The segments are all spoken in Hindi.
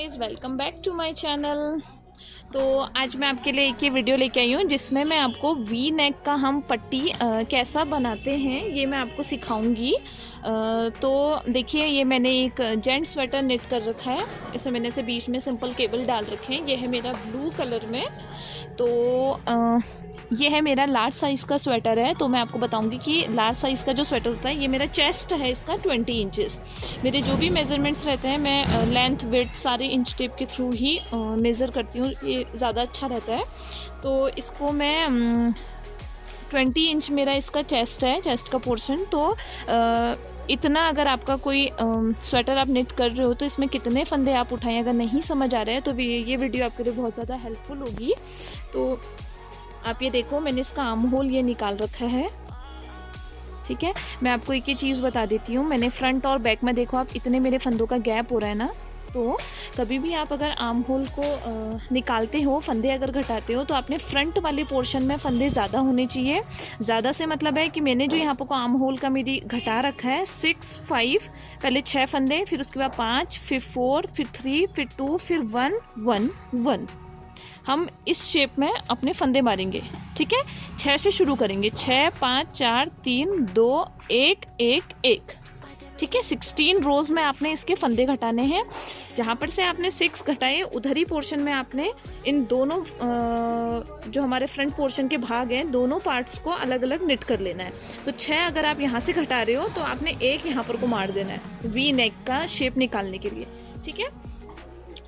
Guys, welcome back to my channel. तो आज मैं आपके लिए एक ही वीडियो लेके आई हूँ जिसमें मैं आपको वी नेक का हम पट्टी कैसा बनाते हैं ये मैं आपको सिखाऊंगी। तो देखिए, ये मैंने एक जेंट स्वेटर नेट कर रखा है। इसमें मैंने से बीच में सिंपल केबल डाल रखे हैं। ये है मेरा ब्लू कलर में। तो ये है मेरा लार्ज साइज़ का स्वेटर है। तो मैं आपको बताऊंगी कि लार्ज साइज़ का जो स्वेटर होता है, ये मेरा चेस्ट है इसका 20 इंचेस। मेरे जो भी मेज़रमेंट्स रहते हैं मैं लेंथ विड्थ सारे इंच टेप के थ्रू ही मेज़र करती हूँ। ये ज़्यादा अच्छा रहता है। तो इसको मैं 20 इंच मेरा इसका चेस्ट है, चेस्ट का पोर्शन। तो इतना अगर आपका कोई स्वेटर आप निट कर रहे हो तो इसमें कितने फंदे आप उठाएं, अगर नहीं समझ आ रहा है तो ये वीडियो आपके लिए बहुत ज़्यादा हेल्पफुल होगी। तो आप ये देखो, मैंने इसका आर्म होल ये निकाल रखा है। ठीक है, मैं आपको एक ही चीज़ बता देती हूँ। मैंने फ्रंट और बैक में देखो, आप इतने मेरे फंदों का गैप हो रहा है ना। तो कभी भी आप अगर आर्म होल को निकालते हो, फंदे अगर घटाते हो, तो आपने फ्रंट वाले पोर्शन में फंदे ज़्यादा होने चाहिए। ज़्यादा से मतलब है कि मैंने जो यहाँ पर आर्म होल का मेरी घटा रखा है 6 5, पहले 6 फंदे, फिर उसके बाद 5, फिर 4, फिर 3, फिर 2, फिर 1 1 1। हम इस शेप में अपने फंदे मारेंगे। ठीक है, 6 से शुरू करेंगे। 6 5 4 3 2 1 1 1। ठीक है, 16 रोज में आपने इसके फंदे घटाने हैं। जहाँ पर से आपने 6 घटाए, उधर ही पोर्शन में आपने इन दोनों जो हमारे फ्रंट पोर्शन के भाग हैं, दोनों पार्ट्स को अलग अलग निट कर लेना है। तो 6 अगर आप यहाँ से घटा रहे हो तो आपने 1 यहाँ पर को मार देना है वी नेक का शेप निकालने के लिए। ठीक है,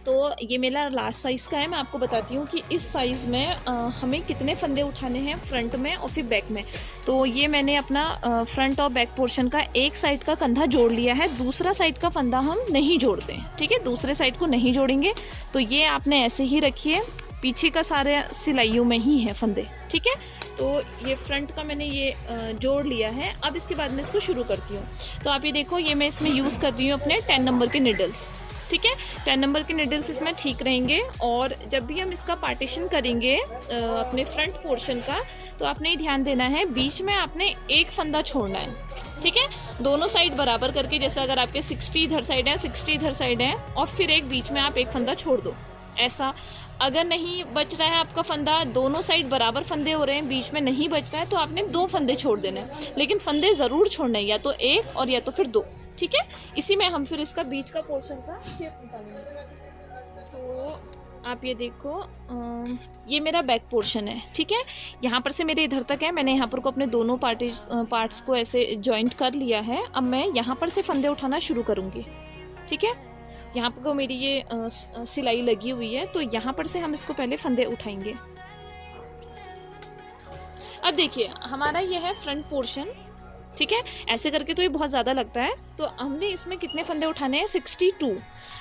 तो ये मेरा लास्ट साइज़ का है। मैं आपको बताती हूँ कि इस साइज़ में हमें कितने फंदे उठाने हैं फ्रंट में और फिर बैक में। तो ये मैंने अपना फ्रंट और बैक पोर्शन का एक साइड का कंधा जोड़ लिया है, दूसरा साइड का फंदा हम नहीं जोड़ते हैं। ठीक है, दूसरे साइड को नहीं जोड़ेंगे। तो ये आपने ऐसे ही रखिए, पीछे का सारे सिलाइयों में ही है फंदे। ठीक है, तो ये फ्रंट का मैंने ये जोड़ लिया है। अब इसके बाद मैं इसको शुरू करती हूँ। तो आप ये देखो, ये मैं इसमें यूज़ कर रही हूँ अपने 10 नंबर के निडल्स। ठीक है, 10 नंबर के निडल्स इसमें ठीक रहेंगे। और जब भी हम इसका पार्टीशन करेंगे अपने फ्रंट पोर्शन का, तो आपने ये ध्यान देना है, बीच में आपने एक फंदा छोड़ना है। ठीक है, दोनों साइड बराबर करके, जैसे अगर आपके 60 इधर साइड है, 60 इधर साइड है, और फिर एक बीच में आप एक फंदा छोड़ दो। ऐसा अगर नहीं बच रहा है आपका फंदा, दोनों साइड बराबर फंदे हो रहे हैं, बीच में नहीं बच रहा है, तो आपने 2 फंदे छोड़ देना है। लेकिन फंदे ज़रूर छोड़ना है, या तो एक और या तो फिर 2। ठीक है, इसी में हम फिर इसका बीच का पोर्शन का शेप निकालेंगे। तो आप ये देखो, ये मेरा बैक पोर्शन है। ठीक है, यहाँ पर से मेरे इधर तक है। मैंने यहाँ पर को अपने दोनों पार्ट्स को ऐसे जॉइंट कर लिया है। अब मैं यहाँ पर से फंदे उठाना शुरू करूँगी। ठीक है, यहाँ पर को मेरी ये सिलाई लगी हुई है, तो यहाँ पर से हम इसको पहले फंदे उठाएंगे। अब देखिए, हमारा ये है फ्रंट पोर्शन। ठीक है, ऐसे करके तो ये बहुत ज़्यादा लगता है। तो हमने इसमें कितने फंदे उठाने हैं? 62।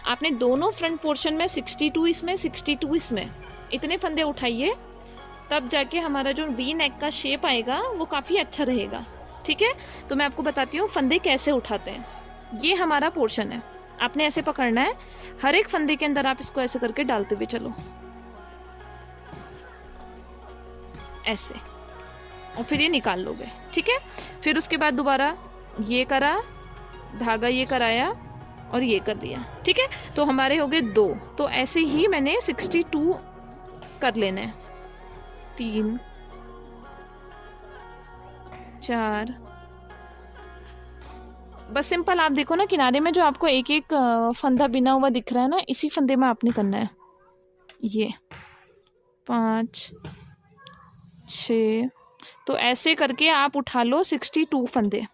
आपने दोनों फ्रंट पोर्शन में 62 इसमें, 62 इसमें, इतने फंदे उठाइए, तब जाके हमारा जो वी नेक का शेप आएगा वो काफ़ी अच्छा रहेगा। ठीक है, तो मैं आपको बताती हूँ फंदे कैसे उठाते हैं। ये हमारा पोर्शन है, आपने ऐसे पकड़ना है। हर एक फंदे के अंदर आप इसको ऐसे करके डालते हुए चलो, ऐसे, और फिर ये निकाल लोगे। ठीक है, फिर उसके बाद दोबारा ये करा, धागा ये कराया और ये कर दिया। ठीक है, तो हमारे हो गए 2। तो ऐसे ही मैंने 62 कर लेना है। 3 4, बस सिंपल आप देखो ना, किनारे में जो आपको एक एक फंदा बिना हुआ दिख रहा है ना, इसी फंदे में आपने करना है। ये 5 6, तो ऐसे करके आप उठा लो 62 फंदे।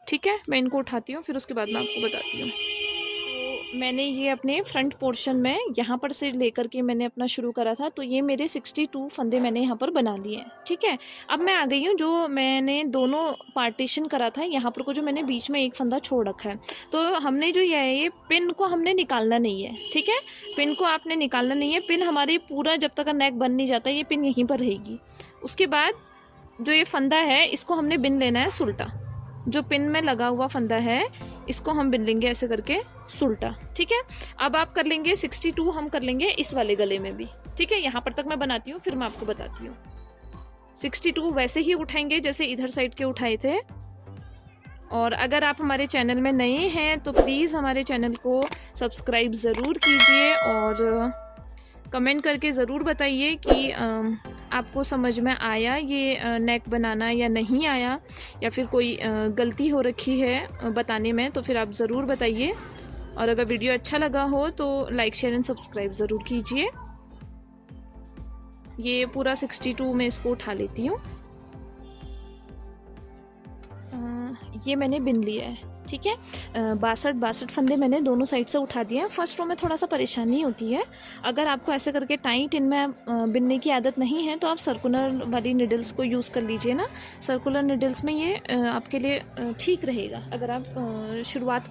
ठीक है, मैं इनको उठाती हूँ, फिर उसके बाद मैं आपको बताती हूँ। तो मैंने ये अपने फ्रंट पोर्शन में यहाँ पर से लेकर के मैंने अपना शुरू करा था। तो ये मेरे 62 फंदे मैंने यहाँ पर बना लिए हैं। ठीक है, अब मैं आ गई हूँ, जो मैंने दोनों पार्टीशन करा था, यहाँ पर को जो मैंने बीच में एक फंदा छोड़ रखा है। तो हमने जो ये पिन को हमने निकालना नहीं है। ठीक है, पिन को आपने निकालना नहीं है। पिन हमारे पूरा जब तक नेक बन नहीं जाता, ये पिन यहीं पर रहेगी। उसके बाद जो ये फंदा है, इसको हमने बिन लेना है सुल्टा। जो पिन में लगा हुआ फंदा है, इसको हम बिन लेंगे ऐसे करके सुल्टा। ठीक है, अब आप कर लेंगे 62, हम कर लेंगे इस वाले गले में भी। ठीक है, यहाँ पर तक मैं बनाती हूँ, फिर मैं आपको बताती हूँ। 62 वैसे ही उठाएंगे जैसे इधर साइड के उठाए थे। और अगर आप हमारे चैनल में नए हैं तो प्लीज़ हमारे चैनल को सब्सक्राइब ज़रूर कीजिए और कमेंट करके ज़रूर बताइए कि आपको समझ में आया ये नेक बनाना या नहीं आया, या फिर कोई गलती हो रखी है बताने में, तो फिर आप ज़रूर बताइए। और अगर वीडियो अच्छा लगा हो तो लाइक शेयर एंड सब्सक्राइब ज़रूर कीजिए। ये पूरा 62 में इसको उठा लेती हूँ। ये मैंने बिन लिया है, ठीक है। 62 फंदे मैंने दोनों साइड से उठा दिए हैं। फर्स्ट रो में थोड़ा सा परेशानी होती है। अगर आपको ऐसे करके टाइट इनमें बिनने की आदत नहीं है तो आप सर्कुलर वाली निडल्स को यूज़ कर लीजिए ना। सर्कुलर निडल्स में ये आपके लिए ठीक रहेगा। अगर आप शुरुआत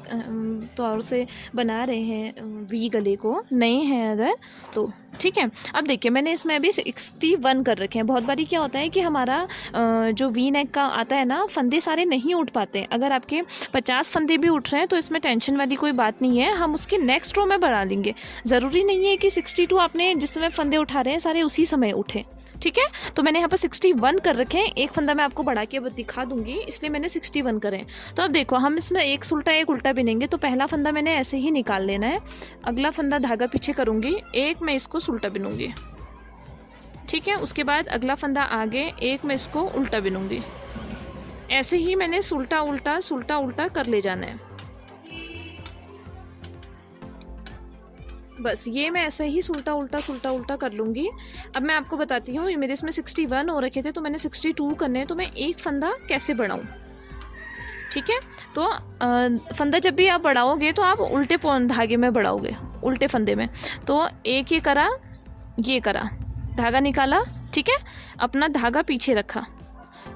तौर से बना रहे हैं वी गले को, नए हैं अगर, तो ठीक है। अब देखिए मैंने इसमें अभी 61 कर रखे हैं। बहुत बारी क्या होता है कि हमारा जो वी नेक का आता है ना, फंदे सारे नहीं उठ पाते। अगर आपके 50 फंदे भी उठ रहे हैं तो इसमें टेंशन वाली कोई बात नहीं है, हम उसके नेक्स्ट रो में बढ़ा लेंगे। ज़रूरी नहीं है कि 62 आपने जिस समय फंदे उठा रहे हैं सारे उसी समय उठे, ठीक है। तो मैंने यहाँ पर 61 कर रखे हैं। एक फंदा मैं आपको बढ़ा के दिखा दूंगी, इसलिए मैंने 61 करे। तो अब देखो हम इसमें एक सुलटा एक उल्टा बिनेंगे। तो पहला फंदा मैंने ऐसे ही निकाल लेना है, अगला फंदा धागा पीछे करूँगी, एक मैं इसको सुलटा बिनूंगी, ठीक है। उसके बाद अगला फंदा आगे, एक मैं इसको उल्टा बिनूंगी। ऐसे ही मैंने सुलटा उल्टा कर ले जाना है। बस ये मैं ऐसे ही सुलटा उल्टा कर लूँगी। अब मैं आपको बताती हूँ, मेरे इसमें 61 हो रखे थे तो मैंने 62 करने हैं। तो मैं एक फंदा कैसे बढ़ाऊँ, ठीक है। तो फंदा जब भी आप बढ़ाओगे तो आप उल्टे धागे में बढ़ाओगे, उल्टे फंदे में। तो एक ये करा, ये करा, धागा निकाला, ठीक है, अपना धागा पीछे रखा।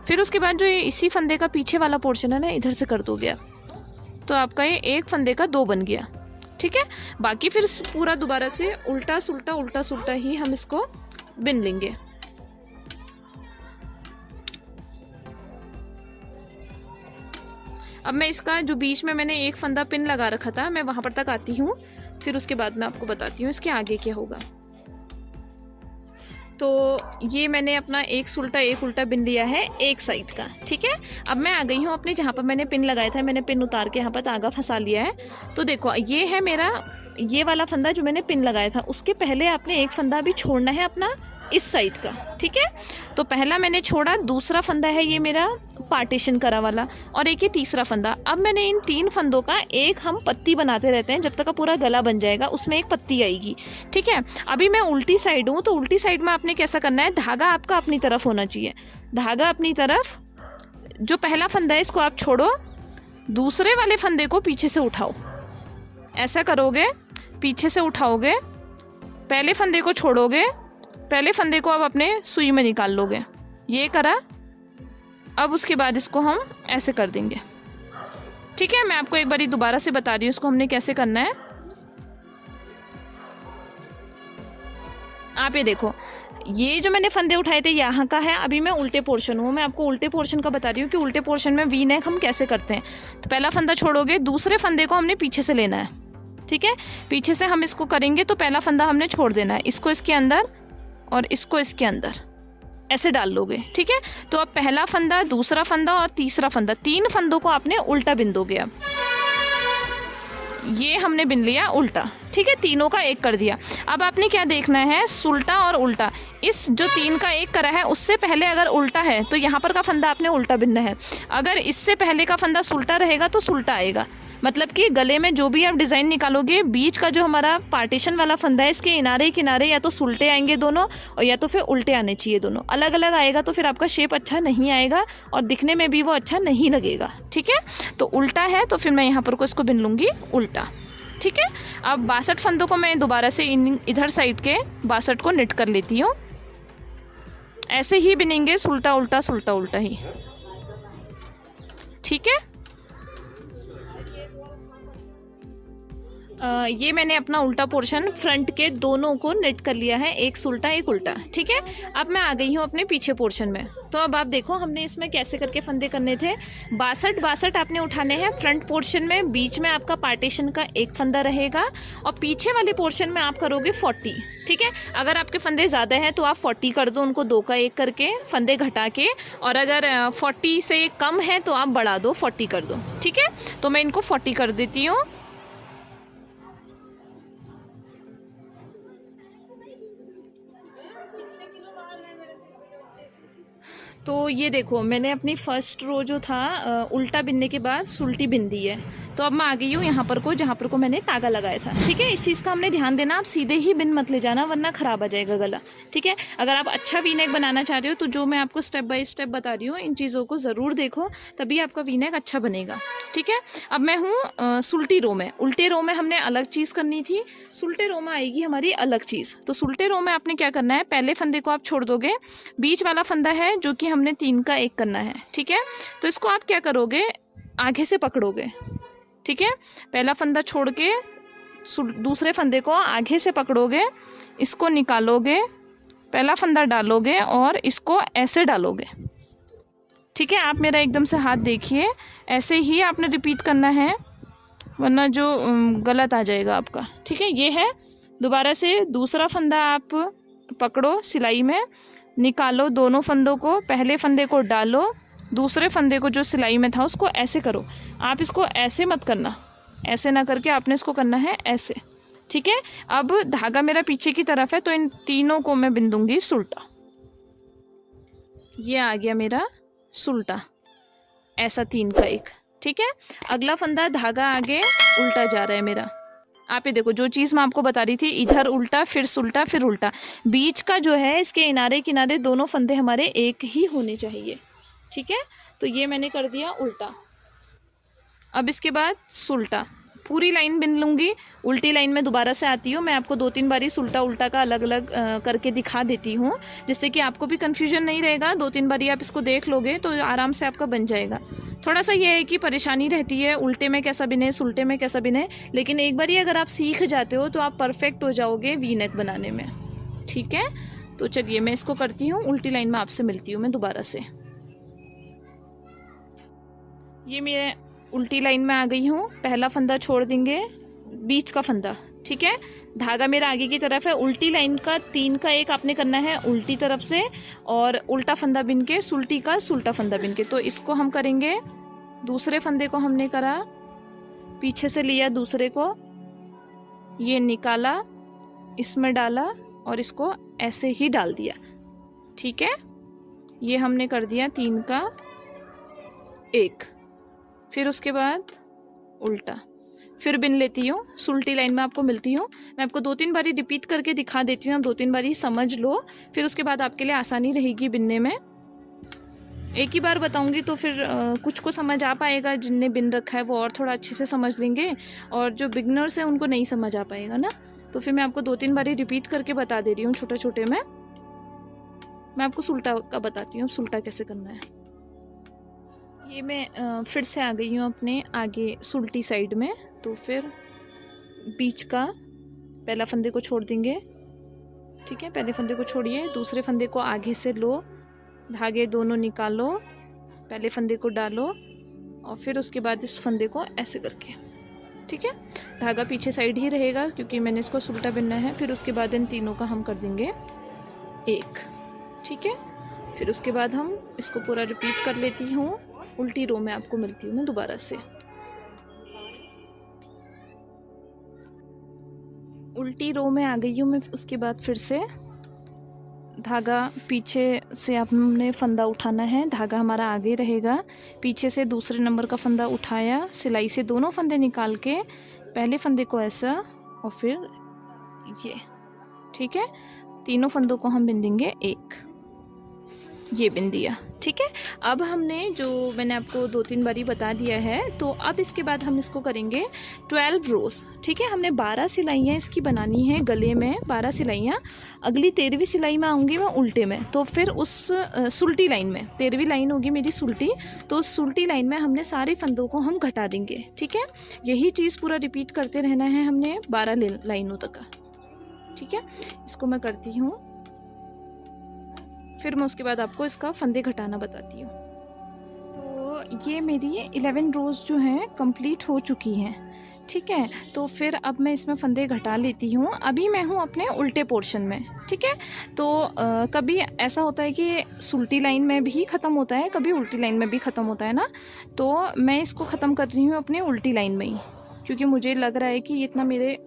फिर उसके बाद जो ये इसी फंदे का पीछे वाला पोर्शन है ना, इधर से कर दोगे तो आपका ये एक फंदे का 2 बन गया, ठीक है। बाकी फिर पूरा दोबारा से उल्टा सुलटा ही हम इसको बिन लेंगे। अब मैं इसका जो बीच में मैंने एक फंदा पिन लगा रखा था, मैं वहाँ पर तक आती हूँ, फिर उसके बाद मैं आपको बताती हूँ इसके आगे क्या होगा। तो ये मैंने अपना एक सुलटा एक उल्टा बिन लिया है एक साइड का, ठीक है। अब मैं आ गई हूँ अपने जहाँ पर मैंने पिन लगाया था, मैंने पिन उतार के यहाँ पर धागा फंसा लिया है। तो देखो ये है मेरा ये वाला फंदा जो मैंने पिन लगाया था, उसके पहले आपने एक फंदा भी छोड़ना है अपना इस साइड का, ठीक है। तो पहला मैंने छोड़ा, दूसरा फंदा है ये मेरा पार्टीशन करा वाला, और एक ये तीसरा फंदा। अब मैंने इन 3 फंदों का एक हम पत्ती बनाते रहते हैं जब तक का पूरा गला बन जाएगा, उसमें एक पत्ती आएगी, ठीक है। अभी मैं उल्टी साइड हूँ, तो उल्टी साइड में आपने कैसा करना है, धागा आपका अपनी तरफ होना चाहिए, धागा अपनी तरफ। जो पहला फंदा है इसको आप छोड़ो, दूसरे वाले फंदे को पीछे से उठाओ, ऐसा करोगे, पीछे से उठाओगे, पहले फंदे को छोड़ोगे, पहले फंदे को अब अपने सुई में निकाल लोगे, ये करा। अब उसके बाद इसको हम ऐसे कर देंगे, ठीक है। मैं आपको एक बारी दोबारा से बता रही हूँ इसको हमने कैसे करना है। आप ये देखो, ये जो मैंने फंदे उठाए थे यहाँ का है, अभी मैं उल्टे पोर्शन हूँ, मैं आपको उल्टे पोर्शन का बता रही हूँ कि उल्टे पोर्शन में वी नेक हम कैसे करते हैं। तो पहला फंदा छोड़ोगे, दूसरे फंदे को हमने पीछे से लेना है, ठीक है। पीछे से हम इसको करेंगे तो पहला फंदा हमने छोड़ देना है, इसको इसके अंदर और इसको इसके अंदर ऐसे डाल लोगे, ठीक है। तो अब पहला फंदा, दूसरा फंदा और तीसरा फंदा, 3 फंदों को आपने उल्टा बिन दोगे। अब ये हमने बिन लिया उल्टा, ठीक है, तीनों का एक कर दिया। अब आपने क्या देखना है, सुलटा और उल्टा। इस जो 3 का एक करा है उससे पहले अगर उल्टा है तो यहाँ पर का फंदा आपने उल्टा बिनना है। अगर इससे पहले का फंदा सुलटा रहेगा तो सुलटा आएगा। मतलब कि गले में जो भी आप डिज़ाइन निकालोगे, बीच का जो हमारा पार्टीशन वाला फंदा है, इसके किनारे या तो सुलटे आएंगे दोनों, और या तो फिर उल्टे आने चाहिए। दोनों अलग अलग आएगा तो फिर आपका शेप अच्छा नहीं आएगा और दिखने में भी वो अच्छा नहीं लगेगा, ठीक है। तो उल्टा है तो फिर मैं यहाँ पर को इसको बिन लूँगी उल्टा, ठीक है। अब 62 फंदों को मैं दोबारा से इधर साइड के 62 को निट कर लेती हूँ। ऐसे ही बिनेंगे, सुलटा उल्टा ही, ठीक है। ये मैंने अपना उल्टा पोर्शन फ्रंट के दोनों को नेट कर लिया है, एक उल्टा एक उल्टा। ठीक है, अब मैं आ गई हूँ अपने पीछे पोर्शन में। तो अब आप देखो हमने इसमें कैसे करके फंदे करने थे। 62 आपने उठाने हैं फ्रंट पोर्शन में, बीच में आपका पार्टीशन का एक फंदा रहेगा और पीछे वाले पोर्शन में आप करोगे 40। ठीक है, अगर आपके फंदे ज़्यादा हैं तो आप 40 कर दो, उनको 2 का 1 करके फंदे घटा के, और अगर 40 से कम है तो आप बढ़ा दो, 40 कर दो। ठीक है, तो मैं इनको 40 कर देती हूँ। तो ये देखो मैंने अपनी फर्स्ट रो जो था उल्टा बिनने के बाद सुल्टी बिन दी है। तो अब मैं आ गई हूँ यहाँ पर को, जहाँ पर को मैंने तागा लगाया था। ठीक है, इस चीज़ का हमने ध्यान देना, आप सीधे ही बिन मत ले जाना वरना ख़राब आ जाएगा गला। ठीक है, अगर आप अच्छा वी नेक बनाना चाह रहे हो तो जो मैं आपको स्टेप बाय स्टेप बता रही हूँ इन चीज़ों को ज़रूर देखो, तभी आपका वी नेक अच्छा बनेगा। ठीक है, अब मैं हूँ सुल्टी रो में। उल्टे रो में हमने अलग चीज़ करनी थी, सुल्टे रो में आएगी हमारी अलग चीज़। तो सुल्टे रो में आपने क्या करना है, पहले फंदे को आप छोड़ दोगे, बीच वाला फंदा है जो कि हमने 3 का 1 करना है। ठीक है, तो इसको आप क्या करोगे, आगे से पकड़ोगे। ठीक है, पहला फंदा छोड़ के दूसरे फंदे को आगे से पकड़ोगे, इसको निकालोगे, पहला फंदा डालोगे और इसको ऐसे डालोगे। ठीक है, आप मेरा एकदम से हाथ देखिए, ऐसे ही आपने रिपीट करना है वरना जो गलत आ जाएगा आपका। ठीक है, ये है। दोबारा से दूसरा फंदा आप पकड़ो, सिलाई में निकालो दोनों फंदों को, पहले फंदे को डालो, दूसरे फंदे को जो सिलाई में था उसको ऐसे करो। आप इसको ऐसे मत करना, ऐसे ना करके आपने इसको करना है ऐसे। ठीक है, अब धागा मेरा पीछे की तरफ है तो इन तीनों को मैं बिन दूंगी सुल्टा। ये आ गया मेरा सुल्टा, ऐसा 3 का 1। ठीक है, अगला फंदा धागा आगे उल्टा जा रहा है मेरा। आप ये देखो, जो चीज़ मैं आपको बता रही थी, इधर उल्टा फिर सुल्टा फिर उल्टा, बीच का जो है इसके किनारे किनारे दोनों फंदे हमारे एक ही होने चाहिए। ठीक है, तो ये मैंने कर दिया उल्टा। अब इसके बाद सुल्टा, पूरी लाइन बिन लूँगी, उल्टी लाइन में दोबारा से आती हूँ। मैं आपको 2-3 बारी सुल्टा उल्टा का अलग अलग करके दिखा देती हूँ, जिससे कि आपको भी कन्फ्यूजन नहीं रहेगा। 2-3 बारी आप इसको देख लोगे तो आराम से आपका बन जाएगा। थोड़ा सा ये है कि परेशानी रहती है उल्टे में कैसा बिने, सुल्टे में कैसा बिने, लेकिन एक बारी अगर आप सीख जाते हो तो आप परफेक्ट हो जाओगे वी नेक बनाने में। ठीक है, तो चलिए मैं इसको करती हूँ, उल्टी लाइन में आपसे मिलती हूँ मैं दोबारा से। ये मेरे उल्टी लाइन में आ गई हूँ, पहला फंदा छोड़ देंगे, बीच का फंदा। ठीक है, धागा मेरा आगे की तरफ है, उल्टी लाइन का 3 का 1 आपने करना है उल्टी तरफ से, और उल्टा फंदा बिन के सुल्टी का सुल्टा फंदा बिन के। तो इसको हम करेंगे, दूसरे फंदे को हमने करा, पीछे से लिया दूसरे को, ये निकाला, इसमें डाला और इसको ऐसे ही डाल दिया। ठीक है, ये हमने कर दिया 3 का 1। फिर उसके बाद उल्टा, फिर बिन लेती हूँ, सुल्टी लाइन में आपको मिलती हूँ। मैं आपको 2-3 बारी रिपीट करके दिखा देती हूँ, आप 2-3 बारी समझ लो, फिर उसके बाद आपके लिए आसानी रहेगी बिनने में। एक ही बार बताऊँगी तो फिर कुछ को समझ आ पाएगा, जिनने बिन रखा है वो और थोड़ा अच्छे से समझ लेंगे, और जो बिगनर्स हैं उनको नहीं समझ आ पाएगा ना। तो फिर मैं आपको 2-3 बारी रिपीट करके बता दे रही हूँ छोटे छोटे में। मैं आपको सुल्टा का बताती हूँ, सुल्टा कैसे करना है। ये मैं फिर से आ गई हूँ अपने आगे सुल्टी साइड में। तो फिर बीच का पहला फंदे को छोड़ देंगे। ठीक है, पहले फंदे को छोड़िए, दूसरे फंदे को आगे से लो, धागे दोनों निकालो, पहले फंदे को डालो और फिर उसके बाद इस फंदे को ऐसे करके। ठीक है, धागा पीछे साइड ही रहेगा क्योंकि मैंने इसको सुल्टा बिनना है। फिर उसके बाद इन तीनों का हम कर देंगे 1। ठीक है, फिर उसके बाद हम इसको पूरा रिपीट कर लेती हूँ, उल्टी रो में आपको मिलती हूँ मैं दोबारा से। उल्टी रो में आ गई हूँ मैं। उसके बाद फिर से धागा पीछे से आपने फंदा उठाना है, धागा हमारा आगे रहेगा, पीछे से दूसरे नंबर का फंदा उठाया, सिलाई से दोनों फंदे निकाल के पहले फंदे को ऐसा और फिर ये। ठीक है, तीनों फंदों को हम बिन देंगे 1। ये बिन दिया। ठीक है, अब हमने जो मैंने आपको 2-3 बारी बता दिया है, तो अब इसके बाद हम इसको करेंगे 12 रोज़। ठीक है, हमने 12 सिलाइयाँ इसकी बनानी है गले में, 12 सिलाइयाँ। अगली 13वीं सिलाई में आऊँगी मैं उल्टे में, तो फिर उस सुलटी लाइन में, 13वीं लाइन होगी मेरी सुलटी, तो उस सुलटी लाइन में हमने सारे फंदों को हम घटा देंगे। ठीक है, यही चीज़ पूरा रिपीट करते रहना है हमने 12 लाइनों तक। ठीक है, इसको मैं करती हूँ, फिर मैं उसके बाद आपको इसका फंदे घटाना बताती हूँ। तो ये मेरी 11 रोज़ जो हैं कंप्लीट हो चुकी हैं। ठीक है, तो फिर अब मैं इसमें फंदे घटा लेती हूँ। अभी मैं हूँ अपने उल्टे पोर्शन में। ठीक है, तो कभी ऐसा होता है कि सुलटी लाइन में भी ख़त्म होता है, कभी उल्टी लाइन में भी ख़त्म होता है ना, तो मैं इसको ख़त्म कर रही हूँ अपने उल्टी लाइन में ही, क्योंकि मुझे लग रहा है कि ये इतना मेरे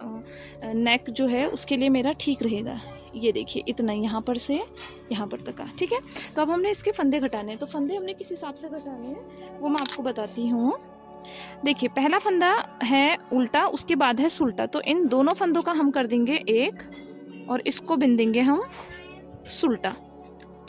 नेक जो है उसके लिए मेरा ठीक रहेगा। ये देखिए इतना यहाँ पर से यहाँ पर तक का। ठीक है, तो अब हमने इसके फंदे घटाने हैं, तो फंदे हमने किस हिसाब से घटाने हैं वो मैं आपको बताती हूँ। देखिए, पहला फंदा है उल्टा, उसके बाद है सुलटा, तो इन दोनों फंदों का हम कर देंगे एक, और इसको बिन देंगे हम सुलटा।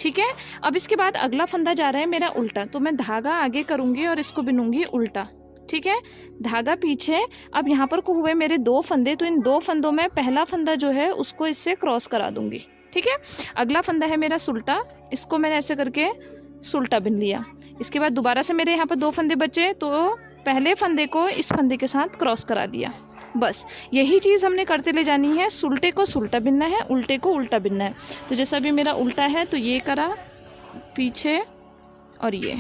ठीक है, अब इसके बाद अगला फंदा जा रहा है मेरा उल्टा, तो मैं धागा आगे करूँगी और इसको बिनूंगी उल्टा। ठीक है, धागा पीछे। अब यहाँ पर को हुए मेरे 2 फंदे, तो इन 2 फंदों में पहला फंदा जो है उसको इससे क्रॉस करा दूंगी। ठीक है, अगला फंदा है मेरा सुलटा, इसको मैंने ऐसे करके सुलटा बिन लिया। इसके बाद दोबारा से मेरे यहाँ पर 2 फंदे बचे, तो पहले फंदे को इस फंदे के साथ क्रॉस करा दिया। बस यही चीज़ हमने करते ले जानी है। सुलटे को सुलटा बिनना है, उल्टे को उल्टा बिनना है। तो जैसा भी मेरा उल्टा है तो ये करा पीछे, और ये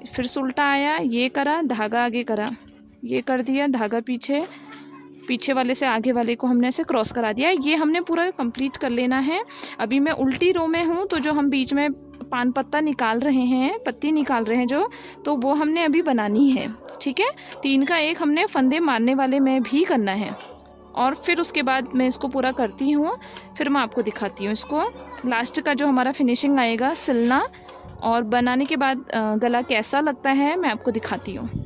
फिर सुलटा आया, ये करा, धागा आगे करा, ये कर दिया, धागा पीछे, पीछे वाले से आगे वाले को हमने ऐसे क्रॉस करा दिया। ये हमने पूरा कंप्लीट कर लेना है। अभी मैं उल्टी रो में हूँ, तो जो हम बीच में पान पत्ता निकाल रहे हैं, पत्ती निकाल रहे हैं जो, तो वो हमने अभी बनानी है। ठीक है, 3 का 1 हमने फंदे मारने वाले में भी करना है, और फिर उसके बाद मैं इसको पूरा करती हूँ, फिर मैं आपको दिखाती हूँ इसको लास्ट का जो हमारा फिनिशिंग आएगा सिलना, और बनाने के बाद गला कैसा लगता है मैं आपको दिखाती हूँ।